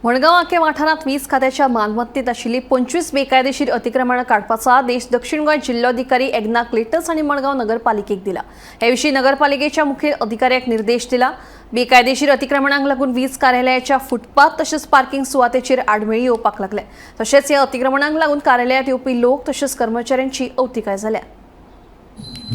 मडगाव आखे वाठारात वीज खात्याच्या मालमत्तेत आशिल्ली 25 बेकायदेशीर अतिक्रमणां काडपाचो आदेश दक्षिण गोंय जिल्लोधिकारी एग्नाक लेटस हांणी मडगाव नगरपालिकेक दिला। हे विशीं नगरपालिकेच्या मुखेल अधिकाऱ्याक निर्देश दिला। बेकायदेशीर अतिक्रमणांक लागून वीज कार्यालयाच्या फुटपाथ तसेच पार्किंग सुवातेचेर आडमेळी येवपाक लागले। तशेंच ह्या अतिक्रमणांक लागून कार्यालयात येवपी लोक तसेच कर्मचाऱ्यांची अवतिकाय जाल्या।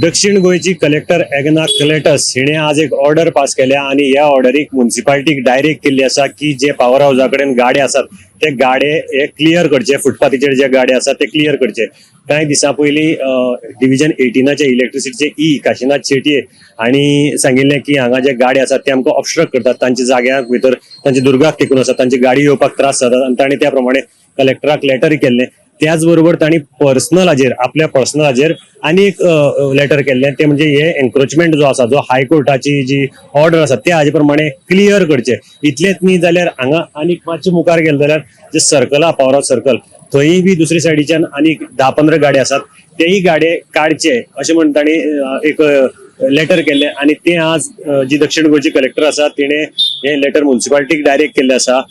दक्षिण गोयची कलेक्टर एग्नाक लेटस हिने आज एक ऑर्डर पास केल्या आणि या ऑर्डरीक म्युनिसिपालिटीक डायरेक्ट केल्ली आसा की जे पॉवर हाऊसा कडेन गाडे आसात ते गाडे हे क्लियर करचे, फुटपाथीचेर जे गाडे आसात ते क्लियर करचे। कांय दिसा पयलीं डिव्हिजन 18चे इलेक्ट्रिसिटीचे काशीनाथ शेटये हांणी सांगिल्लें की हांगा जे गाडे आसात ते आमकां ऑब्स्ट्रक्ट करतात, तांच्या जाग्याक भितर तांचे दुर्गाक टेकून आसात, तांची गाडी येवपाक त्रास जातात आनी तांणी त्या प्रमाणे कलेक्टराक लेटर केल्लें। त्याच बरोबर तांणी आपल्या पर्सनलाचेर आनी एक लेटर केल्लें, ते म्हणजे हे एन्क्रोचमेंट जो आसा, जो हायकोर्टाची जी ऑर्डर आसा ते हाजे प्रमाणे क्लियर करचे। इतलेच न्ही जाल्यार हांगा आनीक मातशें मुखार गेले जाल्यार जे सर्कल आहा, पॉवर हाऊस सर्कल, थंय बी दुसरे सायडीच्यान आनीक 10-15 गाडे आसात, तेही गाडे काडचे अशें म्हण तांणी एक लेटर केल्लें। आणि ते आज जी दक्षिण गोंयची कलेक्टर आसा तिणे हे लेटर म्युनिसिपालिटीक डायरेक्ट केल्लें आसा।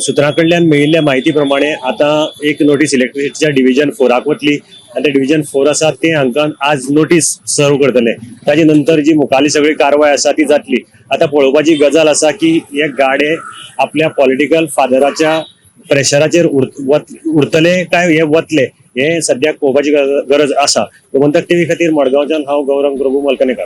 सुत्रां कडल्यान मेळिल्ल्या म्हायती प्रमाणे आता एक नोटीस इलेक्ट्रिसिटीच्या डिव्हिजन 4 वतली आणि ते डिव्हिजन 4 आसा ते हांकां आज नोटीस सर्व करतले। ताजे नंतर जी मुखाली सगळी कारवाय आसा ती जातली। आता पळोवपाची गजाल आसा की हे गाडे आपल्या पॉलिटिकल फादराच्या प्रेशराचेर उरतले काय हे वतले, हे सद्याक पळोवपाची गरज आसा। गोमंतक टीव्ही खातीर मडगांवच्यान हांव गौरंग प्रभू मलकणेकार।